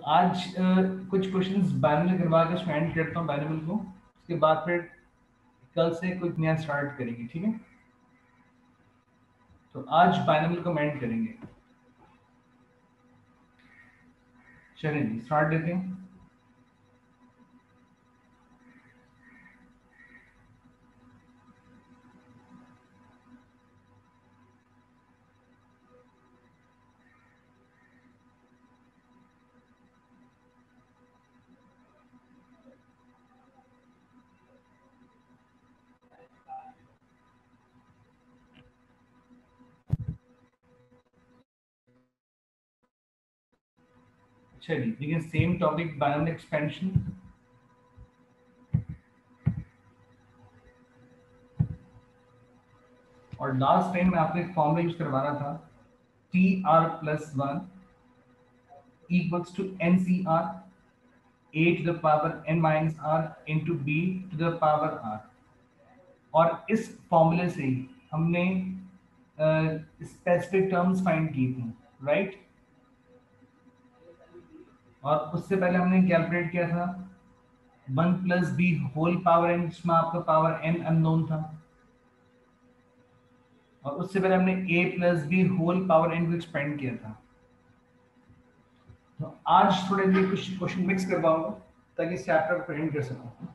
आज कुछ questions binomial करवा के स्टैंड करता हूँ बाइनोमियल को, उसके बाद फिर कल से कुछ नया स्टार्ट करेंगे, ठीक है। तो आज बाइनोमियल को एंड करेंगे। चलिए जी स्टार्ट देते हैं। चलिए देखिए, सेम टॉपिक बाइनोमियल एक्सपेंशन। और लास्ट टाइम मैं आपको एक फॉर्मूला यूज करवा रहा था, T R plus one equals to N C R a to the power n minus r into b to the power r। और इस फॉर्मूले से हमने स्पेसिफिक टर्म्स फाइंड की थी, राइट। और उससे पहले हमने कैलकुलेट किया था 1 plus b whole power n, जिसमें आपका पावर एन अननोन था। और उससे पहले हमने a plus b whole power n को एक्सपेंड किया था। तो आज थोड़े लिए कुछ क्वेश्चन मिक्स करवाऊंगा ताकि इस चैप्टर को प्रेजेंट कर सकूं।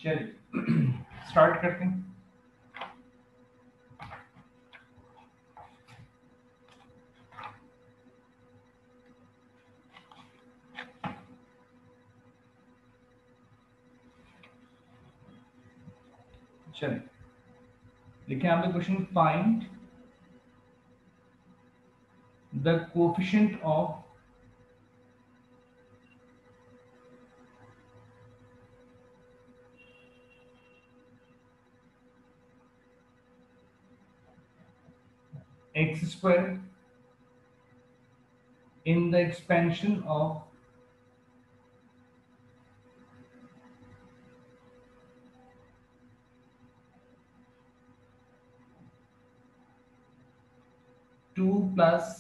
चलिए स्टार्ट करते हैं। चलिए देखिए आपका question, find the coefficient of x square in the expansion of two plus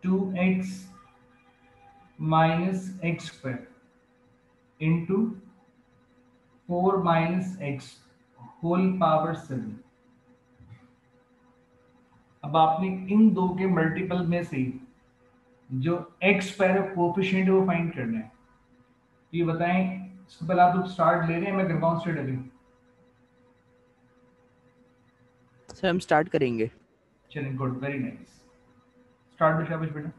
2x minus x square into 4 minus x whole power 7। अब आपने इन दो के मल्टीपल में से जो एक्स स्क्वायर कोफिशिएंट है वो फाइंड करना है। तो ये बताएं, इसको पहले आप लोग स्टार्ट ले रहे हैं, मैं करता हूँ स्टार्ट अभी। सर हम स्टार्ट करेंगे। चलिए गुड, वेरी नाइस। स्टार्ट शाबाश बेटा।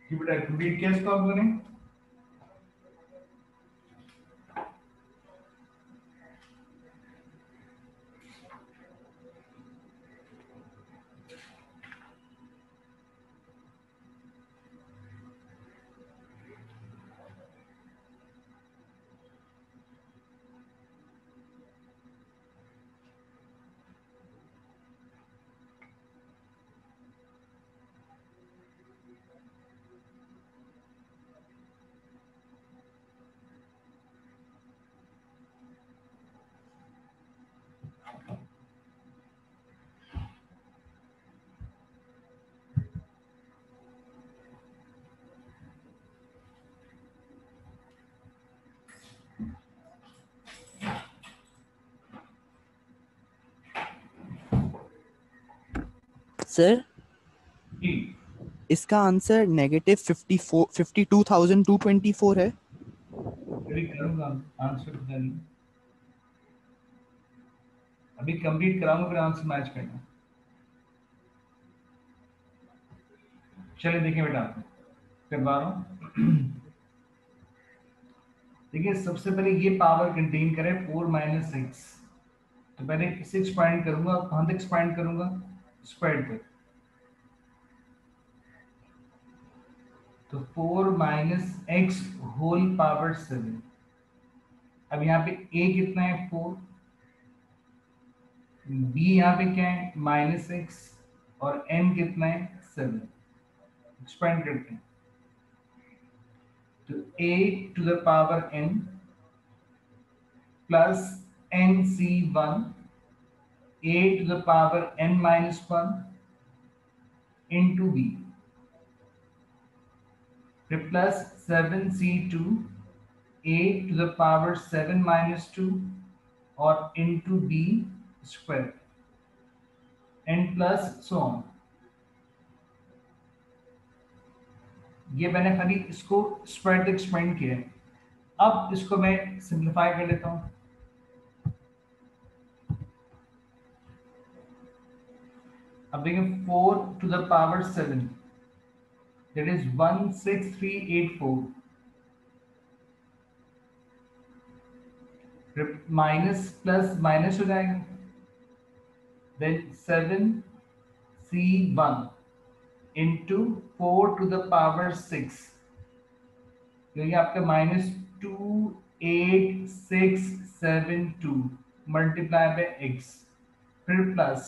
कि बेटा कंप्लीट किया इसको आप लोगों ने? सर जी इसका आंसर नेगेटिव 52,224 है। अभी करूंगा, आंसर पता नहीं, अभी कंप्लीट कराऊंगा फिर आंसर मैच करना। चलिए देखिए बेटा, करवा रहा हूँ। देखिए सबसे पहले ये पावर कंटेन करे 4 माइनस 6, तो पहले इसे एक्सपांड करूंगा। कहां तक एक्सपांड करूंगा? स्क्वायर तक। तो 4 माइनस एक्स होल पावर 7। अब यहाँ पे a कितना है? 4। b यहाँ पे क्या है? Minus x. और n कितना है? 7। एक्सपांड करते हैं तो a to the power n plus nc1 a to the power n minus 1 into b, फिर plus 7c2 a to the power 7 minus 2 और into b square and plus so on। ये मैंने खाली इसको स्क्वायर तक एक्सपेंड किया है। अब इसको मैं सिंप्लीफाई कर लेता हूँ। अब देखें 4 to the power 7, that is 16384, minus plus minus हो जाएगा, then 7c1 into 4 to the power 6, तो ये आपका -28672 मल्टीप्लाई बाय x, फिर plus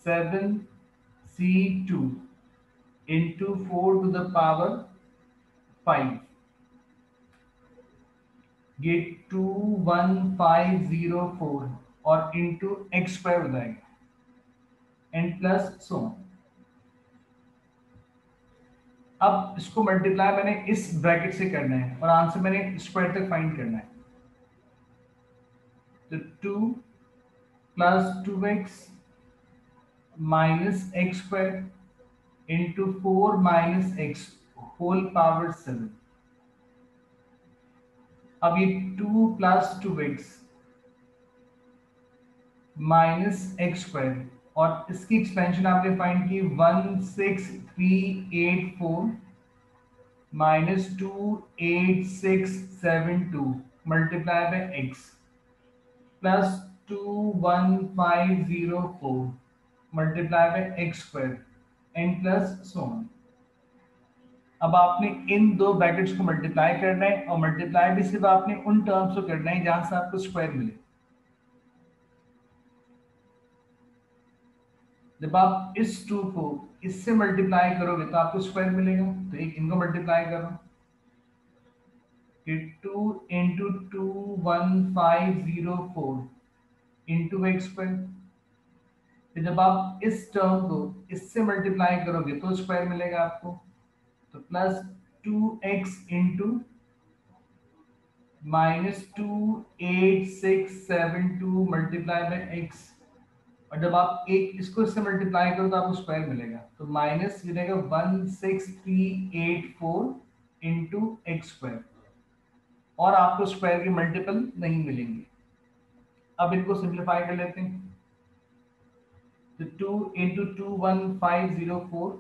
7c2 into 4 to the power 5, ये 21504 और इंटू एक्स स्क्वायर हो जाएगा एंड प्लस सो। अब इसको मल्टीप्लाई मैंने इस ब्रैकेट से करना है और आंसर मैंने स्क्वायर तक फाइंड करना है। तो 2 plus 2x minus x square into 4 minus x whole power 7। अब ये 2 plus 2x minus x square और इसकी एक्सपेंशन आपने फाइंड की 16384 minus 28672 multiply by x plus 21504 multiply by x square and plus so on. अब आपने इन दो ब्रैकेट्स को मल्टीप्लाई करना है और मल्टीप्लाई भी सिर्फ आपने उन टर्म्स को करना है जहां से आपको स्क्वायर मिले। जब आप इस 2 को इससे मल्टीप्लाई करोगे तो आपको स्क्वायर मिलेगा, तो एक इनको मल्टीप्लाई करो कि 2 इंटू 21504 इंटू एक्स स्क्वायर। फिर जब आप इस टर्म को इससे मल्टीप्लाई करोगे तो स्क्वायर मिलेगा आपको, तो plus 2x into -28672 multiply by x. और जब आप एक इसको इससे मल्टीप्लाई करो तो आपको स्क्वायर मिलेगा, तो माइनस मिलेगा 16384 इंटू एक्स स्क्वायर और आपको स्क्वायर के मल्टीपल नहीं मिलेंगे। अब इनको सिंप्लीफाई कर लेते हैं तो 2 इंटू 21504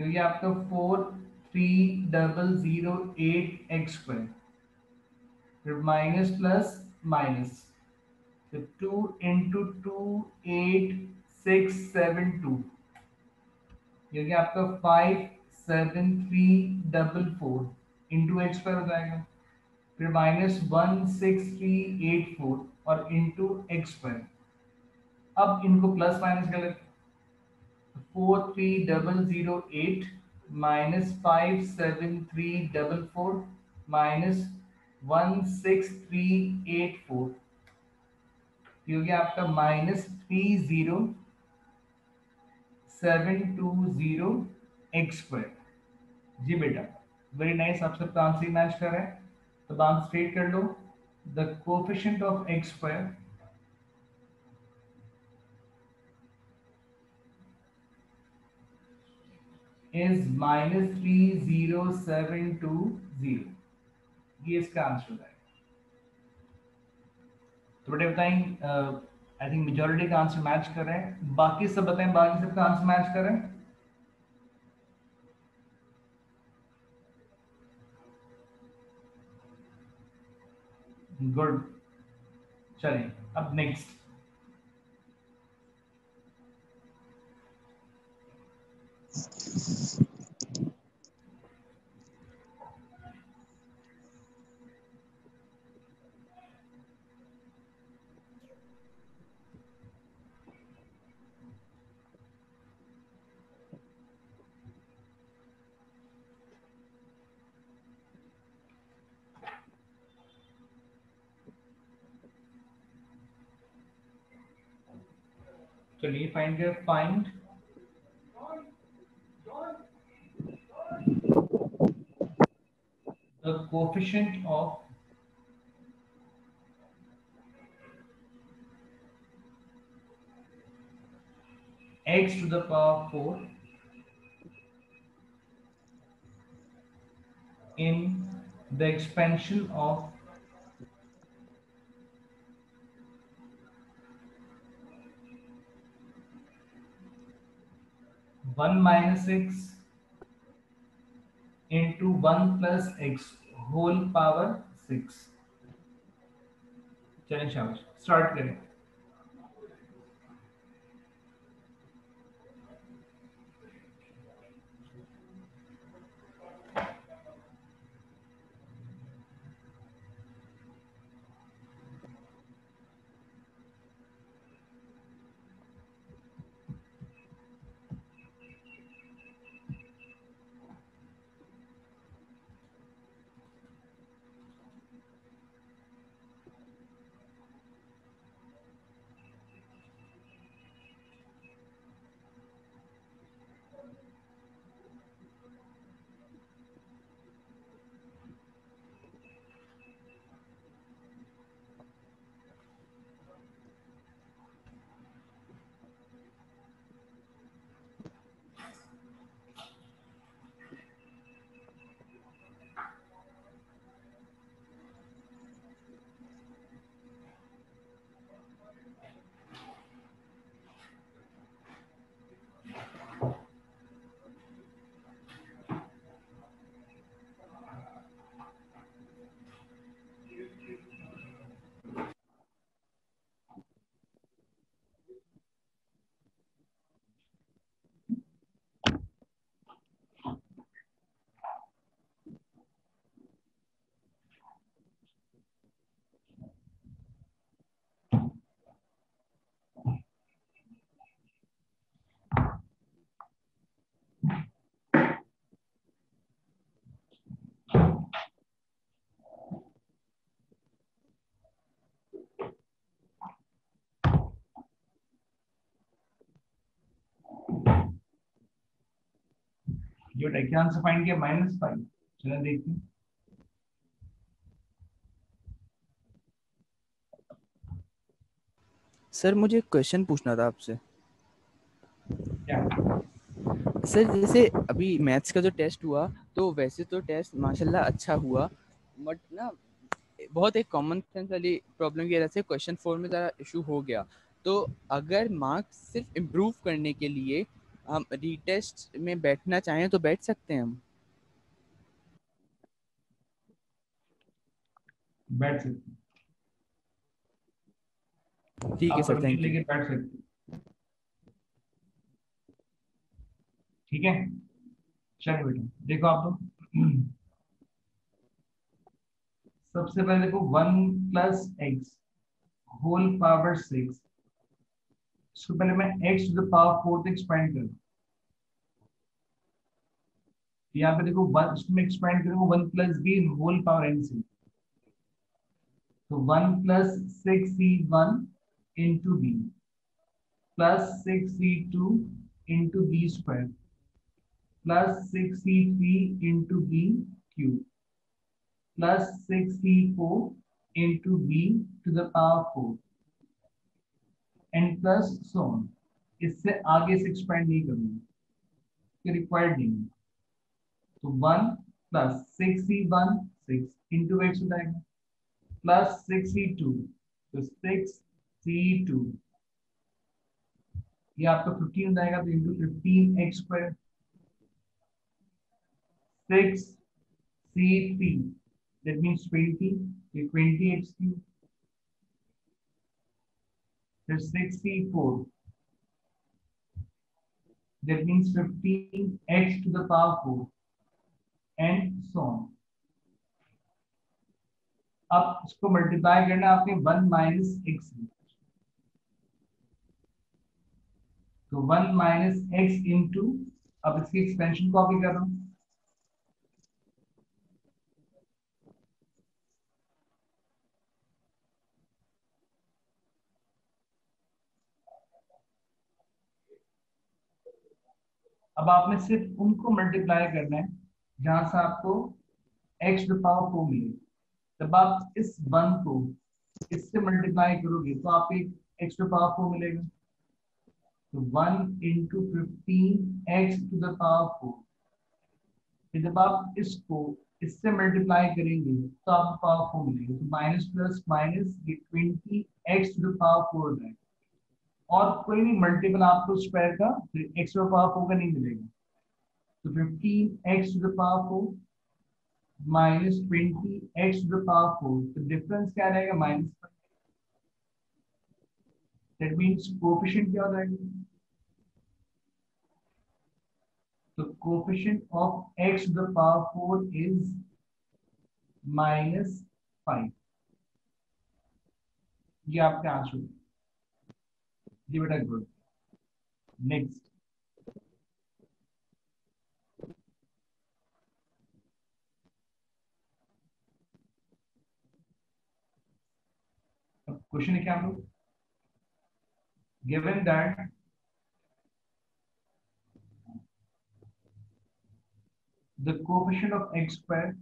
क्योंकि आपका 43008 एक्स स्क्वायर, फिर माइनस प्लस माइनस, तो 2 into 2 8 6 7 2, क्योंकि आपका 57344 इंटू एक्स स्क्वायर हो जाएगा, फिर -16384 और इंटू एक्स स्क्वायर। अब इनको प्लस माइनस कर लेते, 43008 -57344 -16384, क्योंकि आपका -30720 एक्स स्क्वायर। जी बेटा, वेरी नाइस, आप सबका आंसर ही मैच कर रहे हैं। तो आंसर स्ट्रेट कर लो, the coefficient of x square is -30720, ये इसका आंसर है। तो बेटे बताएं, आई थिंक मेजोरिटी का आंसर मैच कर रहे हैं, बाकी सब बताएं, बाकी सबका आंसर मैच कर रहे हैं। गुड, चलिए अब नेक्स्ट। चलिए फाइंड कर, find the coefficient of x to the power 4 in the expansion of 1 minus x into 1 plus x whole power 6। चलिए शाबाश, स्टार्ट करें। जो क्या आंसर फाइंड किया, -5। चलो देखते हैं। सर मुझे एक क्वेश्चन पूछना था आपसे। क्या? सर जैसे अभी मैथ्स का जो टेस्ट हुआ तो वैसे तो टेस्ट माशाल्लाह अच्छा हुआ, बट ना बहुत एक कॉमन सेंस वाली प्रॉब्लम की वजह से क्वेश्चन 4 में ज़रा इशू हो गया। तो अगर मार्क्स सिर्फ इम्प्रूव करने के लिए हम रीटेस्ट में बैठना चाहें तो बैठ सकते हैं हम। बैठ सकते हैं, ठीक है आप सर, परमिशन थैंक यू। लेके बैठ सकते हैं। ठीक है, चलो बेटा देखो आप लोग। सबसे पहले देखो 1 + x होल पावर 6, इसको पहले मैं x टू द पावर 4 तक एक्सपेंड करूँ। यहाँ पे देखो वन, इसमें एक्सपेंड करूँ 1 + b होल पावर n से, तो 1 + 6c1 into b plus 6c2 into b square plus 6c3 into b cube plus 6c4 into b to the power 4 and plus so on. इससे आगे से एक्सपेंड नहीं करूंगा, ये रिक्वायर्ड नहीं है। तो 1 + 6c1 6 इंटू एक्स हो जाएगा प्लस 6c2, तो 6c2 ये आपका 15 हो जाएगा, तो into 15x² 6c3 that means 20, ये 20x3, फिर 6c4 that means 15x to the power 4 and so on. अब इसको मल्टीप्लाई करना है आपने 1 - x, तो 1 - x इंटू, अब इसकी एक्सपेंशन कॉपी कर रहा हूं, अब आपने सिर्फ उनको मल्टीप्लाई करना है जहां से आपको x टू पावर 4 मिले। जब आप इस 1 को इससे मल्टीप्लाई करोगे तो आपको x टू पावर 4 मिलेगा, तो 1 × 15x टू द पावर 4। फिर जब आप इसको इससे मल्टीप्लाई करेंगे तो आपको पावर 4 मिलेगा, तो माइनस प्लस माइनस ये 20x टू द पावर 4 हो जाएगा। और कोई भी मल्टीपल आपको स्क्वायर का x टू द पावर 4 का नहीं मिलेगा, तो 15x to the power 4 minus 20x to the power 4, तो डिफरेंस क्या रहेगा -5। दैट मीन्स कोएफिशिएंट क्या हो जाएगा, तो coefficient of x to the power 4 is -5। ये आपके आंसर, ये बेटा गुड। नेक्स्ट क्वेश्चन है क्या हम लोग, given that the coefficient of x square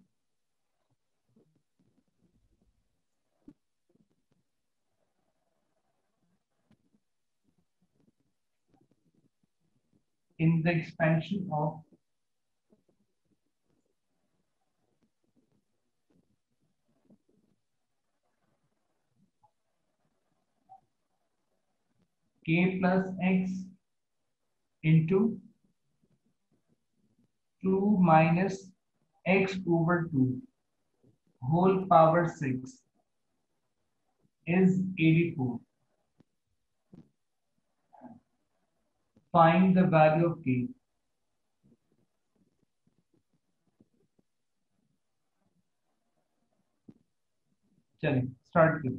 in the expansion of k plus x into 2 minus x over 2 whole power 6 is 84. Find the value of k. चलिए start करें।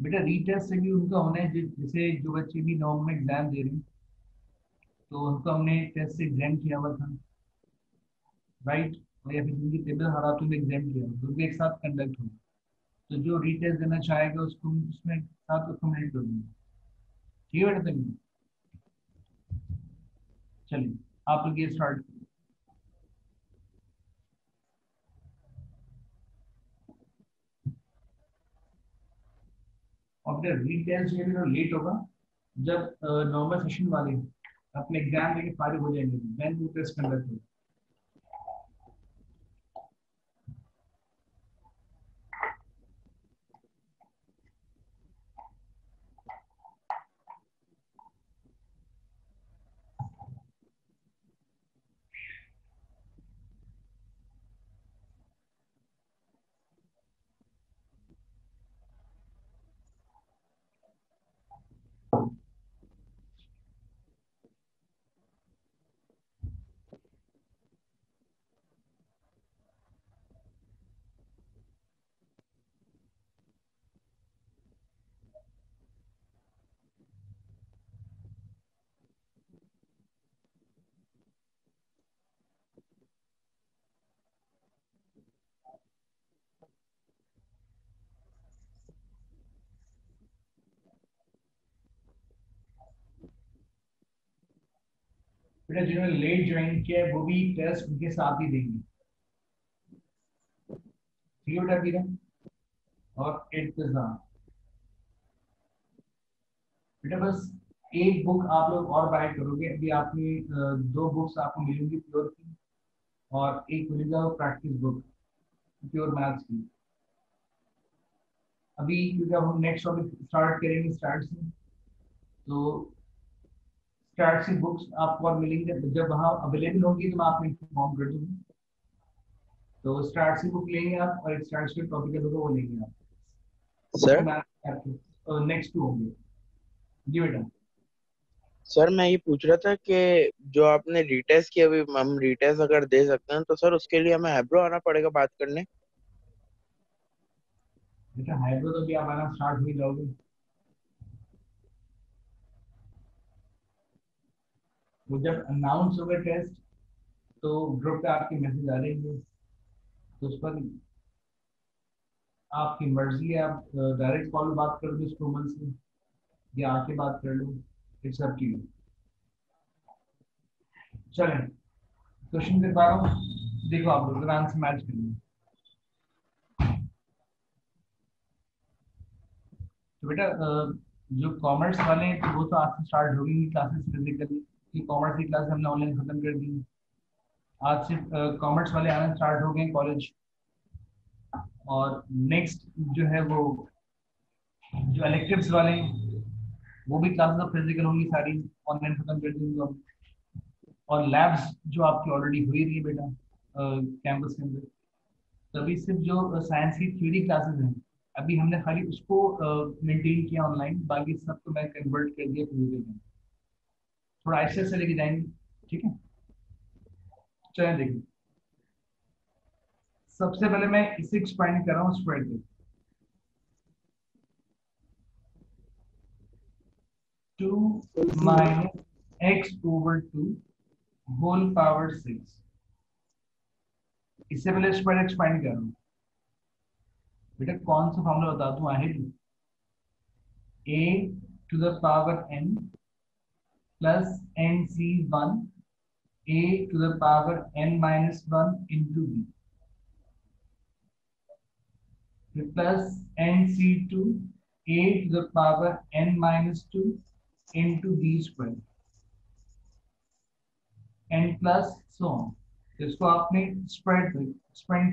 बेटा retest से भी उनका होना है, जैसे जो बच्चे भी नॉर्मल में एग्जाम दे रहे हैं तो उनको हमने टेस्ट से एग्जाम किया हुआ था, राइट, और या फिर जिनकी टेबल हालातों में एग्जाम किया हुआ, दोनों एक साथ कंडक्ट होगा। तो जो रीटेस्ट देना चाहेगा उसको उसमें साथ उसको मेरिट कर दूंगा। ठीक है बेटा, चलिए आप लोग ये स्टार्ट। और फिर रीटेस्ट ये भी तो लेट होगा जब नॉर्मल सेशन वाले अपने एग्जाम लेके फारिग हो जाएंगे, देन वो टेस्ट कंडक्ट होगा। बेटा जिन्होंने लेट ज्वाइन किया है वो भी टेस्ट उनके साथ ही देंगे, ठीक है बेटा बीरा। और इंतजाम बेटा बस एक बुक आप लोग और बाय करोगे। अभी आपने दो बुक्स आपको मिलेंगी प्योर की, और एक मिलेगा प्रैक्टिस बुक प्योर मैथ्स की। अभी क्योंकि अब हम नेक्स्ट टॉपिक स्टार्ट करेंगे स्टार्ट से, तो स्टार्ट से बुक्स आपको और मिलेंगे, जब वहाँ अवेलेबल होंगी तो मैं आपको इन्फॉर्म कर दूंगा। तो स्टार्ट से बुक लेंगे आप, और एक स्टार्ट से टॉपिक होगा वो लेंगे आप, वो सर मैथ नेक्स्ट टू होंगे। जी बेटा। सर मैं ये पूछ रहा था कि जो आपने रीटेस्ट की, अभी हम रीटेस्ट अगर दे सकते हैं तो सर उसके लिए हमें हैब्रो आना पड़ेगा बात करने। बेटा हाइड्रो तो भी आप आना स्टार्ट हो ही जाओगे, वो जब अनाउंस होगा टेस्ट तो ग्रुप पे आपके मैसेज आ रहेंगे, तो उस पर आपकी मर्जी है, आप डायरेक्ट कॉल बात कर लो स्टूडेंट से या आके बात कर लो, इट्स अप टू यू। चलें क्वेश्चन के बारे में देखो, आप लोग आंसर मैच करिए। तो बेटा जो कॉमर्स वाले हैं तो वो तो आज से स्टार्ट हो गई क्लासेस फिजिकली, कि कॉमर्स की क्लास हमने ऑनलाइन खत्म कर दी। आज से कॉमर्स वाले आना स्टार्ट हो गए कॉलेज, और नेक्स्ट जो है वो जो इलेक्टिव्स वाले हैं वो भी क्लासेस फिजिकल होंगी सारी, ऑनलाइन खत्म कर देंगे अब। और लैब्स जो आपकी ऑलरेडी हुई रही है बेटा कैंपस के अंदर, तभी सिर्फ जो साइंस की थ्योरी क्लासेस हैं अभी हमने खाली उसको मेंटेन किया ऑनलाइन, बाकी सब तो मैं कन्वर्ट कर दिया फिजिकल में। थोड़ा ऐसे से लेके जाएंगे, ठीक है। चलिए देखिए, सबसे पहले मैं इसे एक्सपांड कर रहा हूँ स्प्रेड पे। 2 minus x over 2 whole power 6, इससे पहले स्प्रेड एक्सपांड कर रहा हूँ। बेटा कौन सा फॉर्मूला बता दूं, आहे a to the power n plus nc1 a to the power n minus 1 into b plus nc2 a to the power n minus 2 into b square n plus so on। तो इसको आपने spread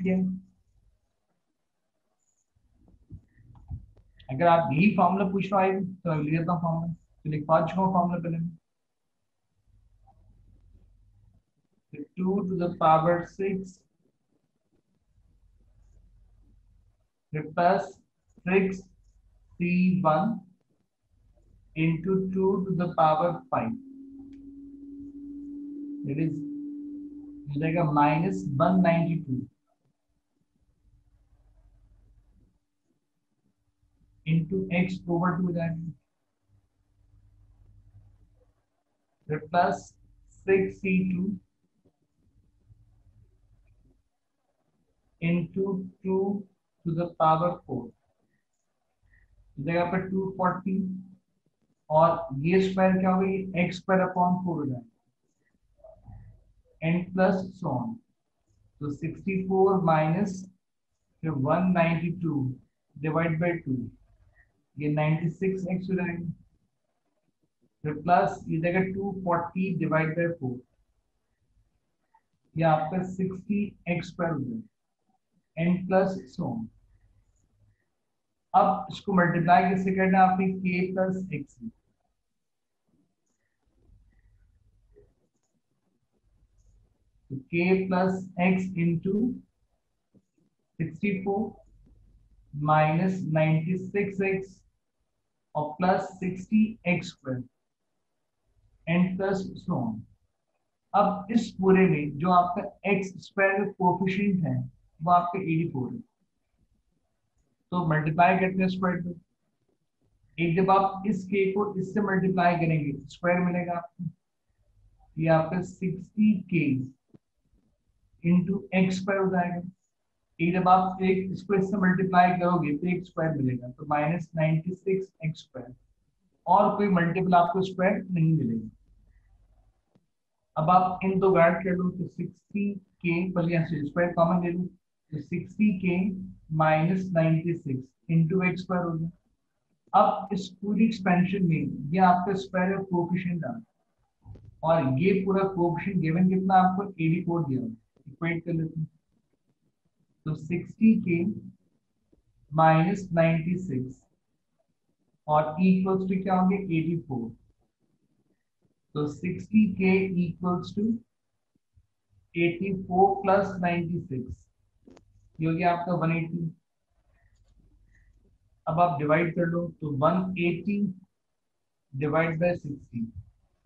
किया। अगर आप यही formula पूछ रहे हो तो लिख देता हूँ फॉर्मूला, तो लिख पा चुका हूँ फॉर्मूला पहले। 2 to the power 6 plus 6c1 into 2 to the power 5, it is मिलेगा minus 192 into x over 2 जाएगा, plus 6c2 into 2 to the power 4 जगह पर 240, और ये स्क्वायर क्या होगी, एक्स स्क्वायर अपॉन 4 हो जाएगा, एन प्लस सो ऑन। तो 64 माइनस 192 डिवाइड बाय 2, ये 96 एक्स हो जाएगा, फिर प्लस ये जगह 240 डिवाइड बाय 4, ये आपका 60 एक्स स्क्वायर हो जाएगा, एन प्लस सो ऑन। अब इसको मल्टीप्लाई कैसे करना है आपने, के plus x, k plus x into 64 minus 96x और plus 60x square and plus so on। अब इस पूरे में जो आपका x स्क्वायर कोफिशिएंट है वो आपका 84 है, तो मल्टीप्लाई करते हैं स्क्वायर पे। एक जब आप इस k को इससे मल्टीप्लाई करेंगे स्क्वायर मिलेगा आपको, ये आपका 60k इंटू एक्स स्क्वायर हो जाएगा। एक जब आप एक इसको इससे मल्टीप्लाई करोगे तो एक स्क्वायर मिलेगा, तो माइनस 96 एक्स स्क्वायर, और कोई मल्टीपल आपको स्क्वायर नहीं मिलेगा। अब आप इन दो को ऐड कर लो तो 60k, पहले यहाँ से स्क्वायर कॉमन ले लो तो 60k minus 96 into x square हो गया। अब इस पूरी एक्सपेंशन में ये आपका स्क्वायर ऑफ कोएफिशिएंट आ, और ये पूरा कोएफिशिएंट गिवन कितना आपको 84 दिया, इक्वेट कर लेते हैं। तो 60k माइनस 96 और इक्वल्स टू क्या होंगे 84। तो 60k इक्वल्स टू 84 प्लस 96, ये हो गया आपका 180। अब आप डिवाइड कर लो तो 180 डिवाइड बाय 60,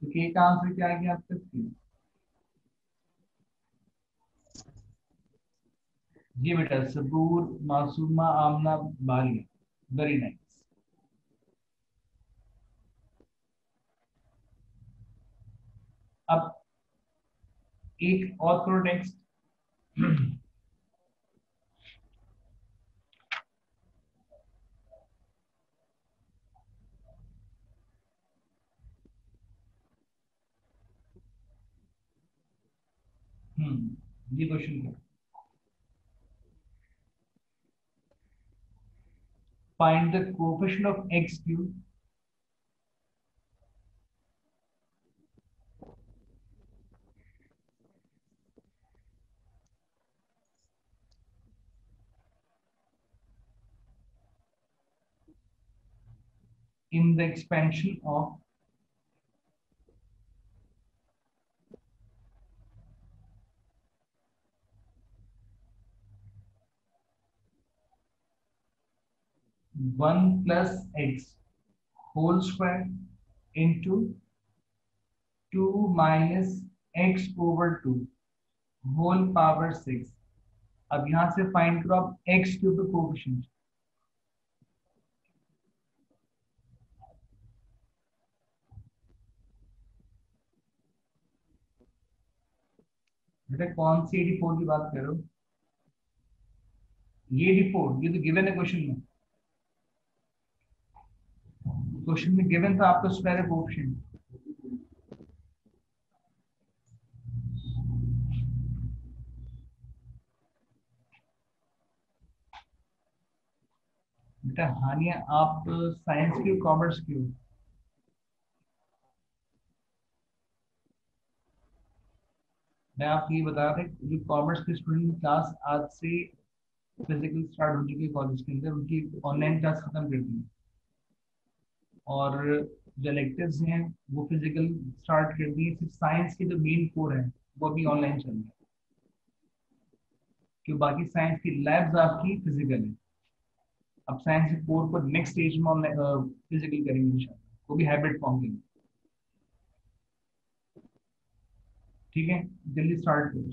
तो के का आंसर क्या आ गया आपका 3। जी बेटा सबूर मासूमा आमना बालिया, वेरी नाइस। अब एक और करो नेक्स्ट। ये क्वेश्चन क्या, find the coefficient of x cube in the expansion of one plus x whole square into 2 - x/2 whole power 6। अब यहां से फाइंड करो आप एक्स क्यूब का कोएफिशिएंट। बेटा कौन सी 84 की बात कर रहे हो? ये 84 ये तो गिवन है क्वेश्चन में, क्वेश्चन में गिवन था आपका स्क्वायर कोएफिशिएंट। बेटा हानिया आप साइंस की कॉमर्स की हो? मैं आपको ये बता रहा था जो कॉमर्स के स्टूडेंट क्लास आज से फिजिकल स्टार्ट हो चुकी है कॉलेज के अंदर, उनकी ऑनलाइन क्लास खत्म कर दी है, और जो इलेक्टिव्स हैं वो फिजिकल स्टार्ट कर दिए। सिर्फ साइंस के जो मेन कोर है वो अभी ऑनलाइन चल रहा है, क्योंकि बाकी साइंस की लैब्स आपकी फिजिकल है। अब साइंस के कोर को नेक्स्ट स्टेज में फिजिकल करेंगे इंशाल्लाह, वो भी हाइब्रिड फॉर्म के। ठीक है, जल्दी स्टार्ट करो।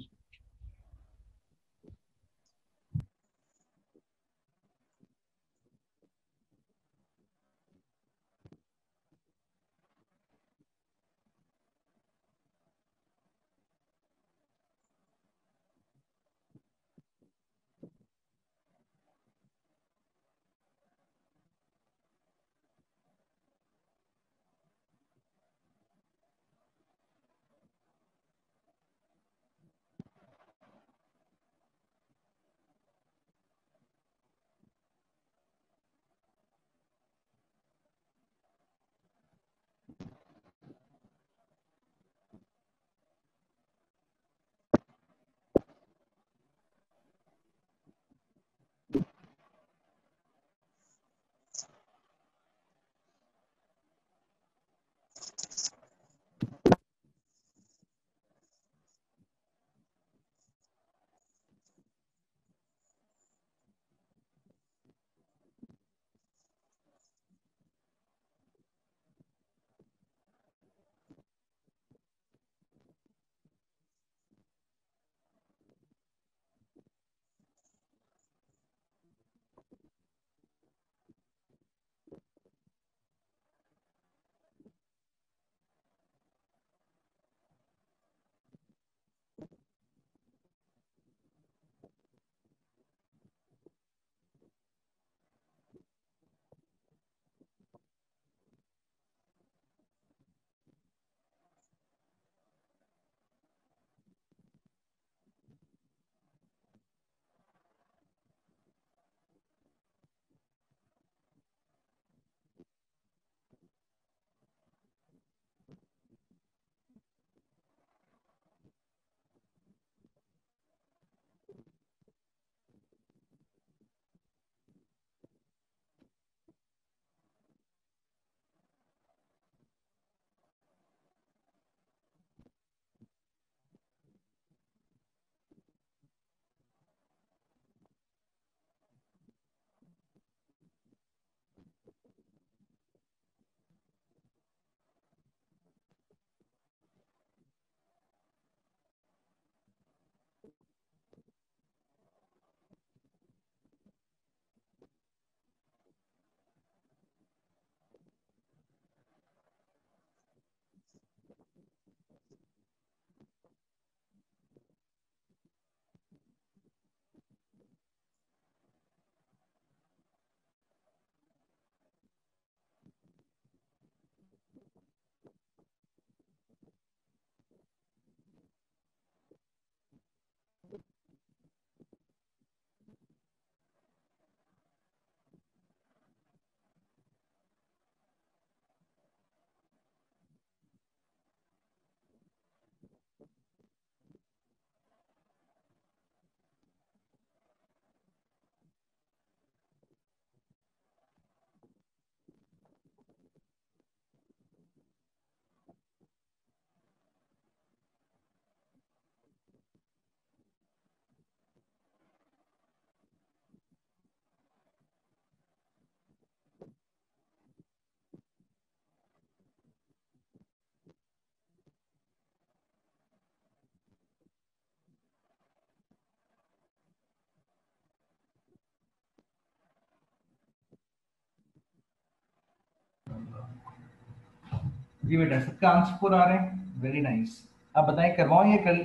जी बेटा, सबका आंसर पूरा आ रहे हैं, वेरी नाइस। आप बताएं, करवाओ ये कल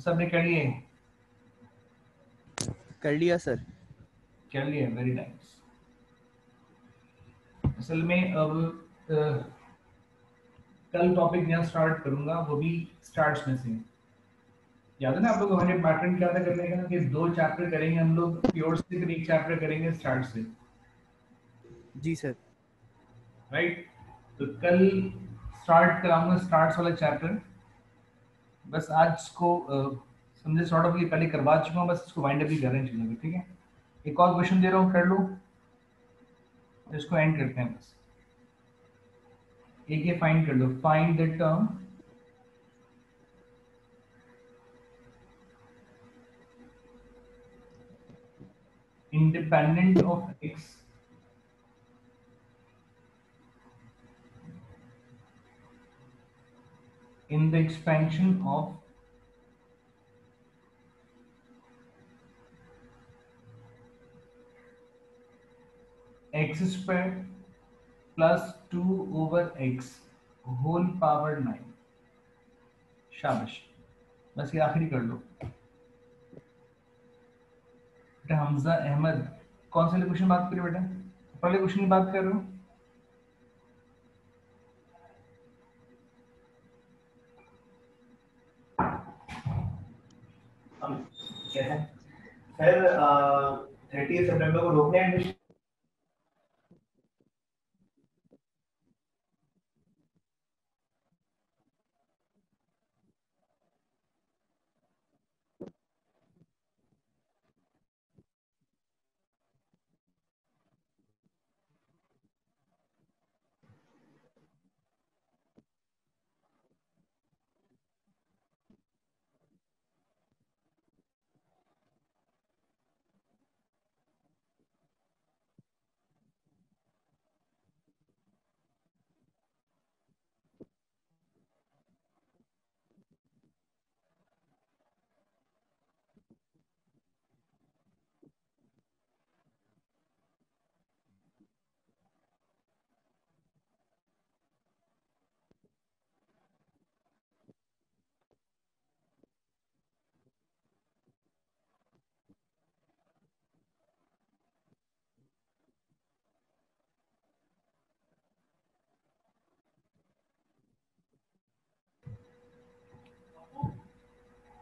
सबने कर लिए? कर लिया सर। कर लिए, वेरी नाइस। असल में अब कल टॉपिक नया स्टार्ट करूंगा, वो भी स्टार्ट्स में से। याद है ना आप लोग, हमारे पैटर्न क्या था करने का कि 2 चैप्टर करेंगे हम लोग प्योर से, फिर 1 चैप्टर करेंगे स्टार्ट से, जी सर। राइट? तो कल स्टार्ट कराऊंगा स्टार्ट्स वाला चैप्टर। बस आज को समझे सॉर्ट ऑफ, ये पहले करवा चुका हूँ, बस इसको वाइंड अप ही कर रहे हैं चीज़ों को, ठीक है? एक और क्वेश्चन दे रहा हूँ, कर लो, इसको एंड करते हैं बस। एक ये फाइंड कर लो, find the term independent of x in the expansion of x square plus 2 over x whole power 9। शाबाश, बस ये आखिरी कर लो। बेटा हमजा अहमद, कौन से क्वेश्चन बात कर रहे हो बेटा? पहले क्वेश्चन की बात कर रहे हो? हम कहते हैं फिर 30 सितंबर को रोकने एडमिशन।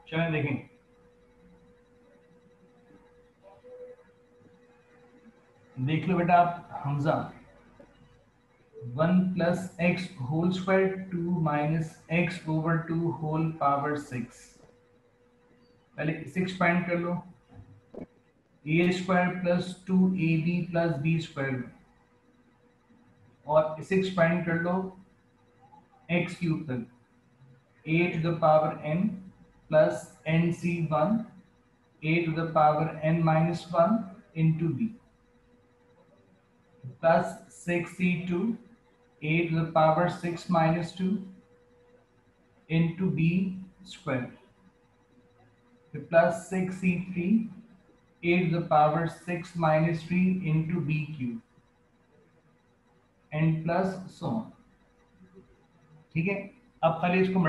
चलें देखें, देख लो बेटा आप Hamza, 1 plus x whole square 2 minus x over 2 whole power 6। पहले 6 फाइंड कर लो, a square plus 2ab plus b square, और 6 फाइंड कर लो x क्यूब तक, a to the power n plus nc1 a to the power n minus 1 into b plus 6c2 a to the power 6 minus 2 into b square plus 6c3 a to the power 6 minus 3 into b cube and plus so on। ठीक है, अब खाली इसको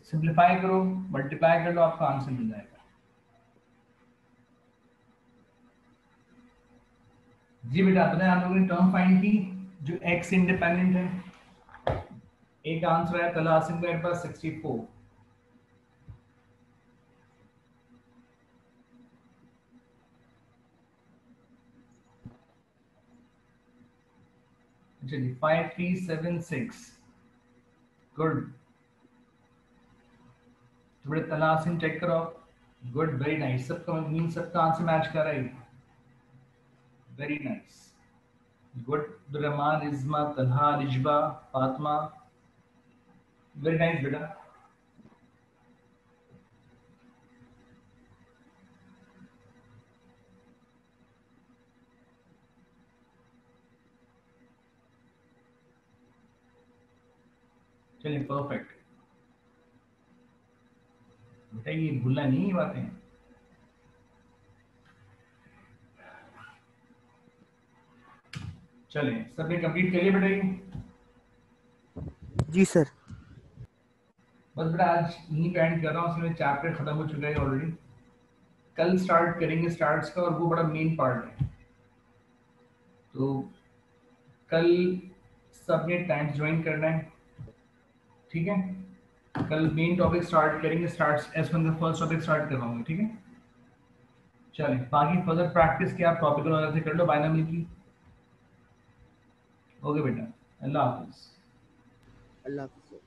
simplify करो, multiply कर लो, आपका answer मिल जाएगा। जी बेटा, आपने आप लोगों ने टर्म फाइंड की जो x इंडिपेंडेंट है। एक आंसर है तला आसिम मेरे पास 64। चलिए 5376, गुड। थोड़े तला आसिम चेक करो, गुड, वेरी नाइस। सबका मीन सबका आंसर मैच कर रहा है, very nice, good. Rahman, Izma, Talha, Rizba, Fatima, very nice बेटा। चलिए परफेक्ट बेटा, ये भूलना नहीं ये बातें। चलिए सबने कंप्लीट कर लिया बेटा ये? जी सर। बस बेटा आज यहीं पे एंड कर रहा हूँ, उसमें चैप्टर खत्म हो चुका है ऑलरेडी। कल स्टार्ट करेंगे स्टार्ट्स का, और वो बड़ा मेन पार्ट है। तो कल सबने टाइम्स ज्वाइन करना है, ठीक है। कल मेन टॉपिक स्टार्ट करेंगे, starts as one first topic start करवाऊंगा, ठीक है। चलिए बाकी फर्दर प्रैक्टिस की आप टॉपिक वगैरह से कर लो बायनॉमियल की। ओके बेटा, अल्लाह हाफिज़। अल्लाह हाफ़िज़।